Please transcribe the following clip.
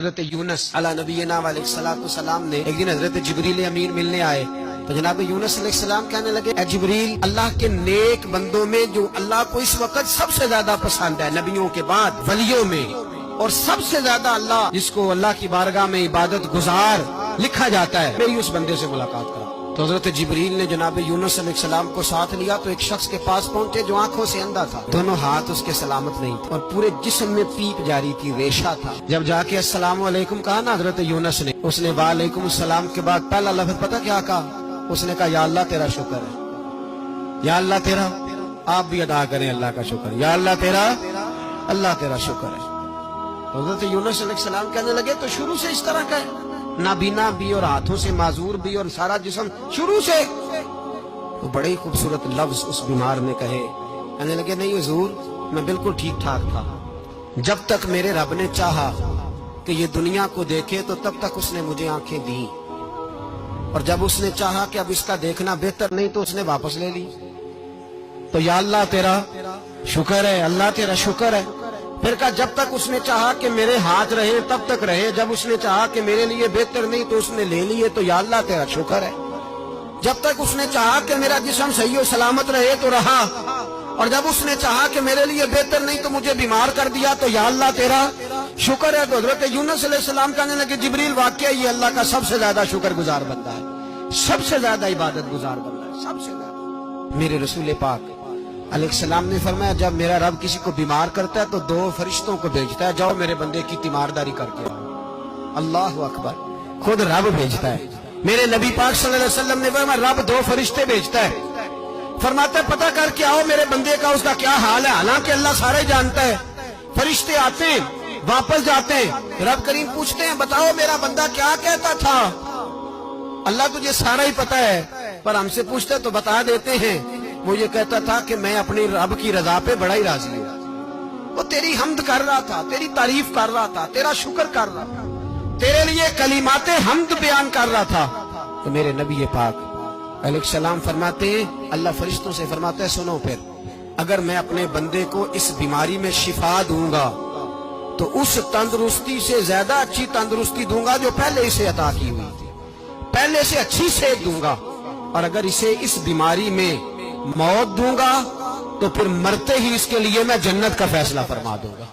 حضرت یونس علی نبینا علیہ السلام نے ایک دن حضرت جبریل امین ملنے آئے تو جناب یونس علیہ السلام کہنے لگے اے جبریل، اللہ کے نیک بندوں میں جو اللہ کو اس وقت سب سے زیادہ پسند ہے نبیوں کے بعد ولیوں میں، اور سب سے زیادہ اللہ جس کو اللہ کی بارگاہ میں عبادت گزار لکھا جاتا ہے، میری اس بندے سے ملاقات کرا۔ تو حضرت جبریل نے جناب یونس علیہ السلام کو ساتھ لیا تو ایک شخص کے پاس پہنچے جو آنکھوں سے اندھا تھا، دونوں ہاتھ اس کے سلامت نہیں تھے اور پورے جسم میں پیپ جاری تھی، ریشہ تھا۔ جب جا کے السلام علیکم کہا نا حضرت یونس نے، اس نے وعلیکم السلام کے بعد پہلا لفظ پتہ کیا کہا؟ اس نے کہا یا اللہ تیرا شکر ہے، یا اللہ تیرا، آپ بھی ادا کریں اللہ کا شکر، یا اللہ تیرا، اللہ تیرا شکر ہے۔ حضرت یونس علیہ السلام کہنے لگے تو شروع سے اس طرح کا ہے، نابینا بھی اور ہاتھوں سے معذور بھی اور سارا جسم شروع سے؟ تو بڑے ہی خوبصورت لفظ اس بیمار نے کہے، کہنے لگے نہیں حضور، میں بالکل ٹھیک ٹھاک تھا، جب تک میرے رب نے چاہا کہ یہ دنیا کو دیکھے تو تب تک اس نے مجھے آنکھیں دی، اور جب اس نے چاہا کہ اب اس کا دیکھنا بہتر نہیں تو اس نے واپس لے لی۔ تو یا اللہ تیرا شکر ہے، اللہ تیرا شکر ہے۔ پھر کہا جب تک اس نے چاہا کہ میرے ہاتھ رہے تب تک رہے، جب اس نے چاہا کہ میرے لیے بہتر نہیں تو اس نے لے لیے، تو یا اللہ تیرا شکر ہے۔ جب تک اس نے چاہا کہ میرا جسم صحیح و سلامت رہے تو رہا، اور جب اس نے چاہا کہ میرے لیے بہتر نہیں تو مجھے بیمار کر دیا، تو یا اللہ تیرا شکر ہے۔ تو حضرت یونس علیہ السلام کہنے لگے جبریل واقعہ یہ اللہ کا سب سے زیادہ شکر گزار بندہ ہے، سب سے زیادہ عبادت گزار بندہ ہے، سب سے زیادہ۔ میرے رسول پاک علیہ السلام نے فرمایا جب میرا رب کسی کو بیمار کرتا ہے تو دو فرشتوں کو بھیجتا ہے، جاؤ میرے بندے کی تیمارداری کر کے آؤ۔ اللہ اکبر، خود رب بھیجتا ہے۔ میرے نبی پاک صلی اللہ علیہ وسلم نے فرمایا رب دو فرشتے بھیجتا ہے، فرماتا ہے پتہ کر کے آؤ میرے بندے کا اس کا کیا حال ہے، حالانکہ اللہ سارے جانتا ہے۔ فرشتے آتے ہیں واپس جاتے ہیں، رب کریم پوچھتے ہیں بتاؤ میرا بندہ کیا کہتا تھا؟ اللہ تجھے سارا ہی پتہ ہے پر ہم سے پوچھتے تو بتا دیتے ہیں، وہ یہ کہتا تھا کہ میں اپنی رب کی رضا پہ بڑا ہی راضی ہوں، وہ تیری حمد کر رہا تھا، تیری تعریف کر رہا تھا، تیرا شکر کر رہا تھا، تیرے لیے کلمات حمد بیان کر رہا تھا۔ تو میرے نبی پاک علیہ السلام فرماتے ہیں، اللہ فرشتوں سے فرماتا ہے سنو پھر اگر میں اپنے بندے کو اس بیماری میں شفا دوں گا تو اس تندرستی سے زیادہ اچھی تندرستی دوں گا جو پہلے اسے عطا کی ہوئی تھی، پہلے سے اچھی صحت دوں گا، اور اگر اسے اس بیماری میں موت دوں گا تو پھر مرتے ہی اس کے لیے میں جنت کا فیصلہ فرما دوں گا۔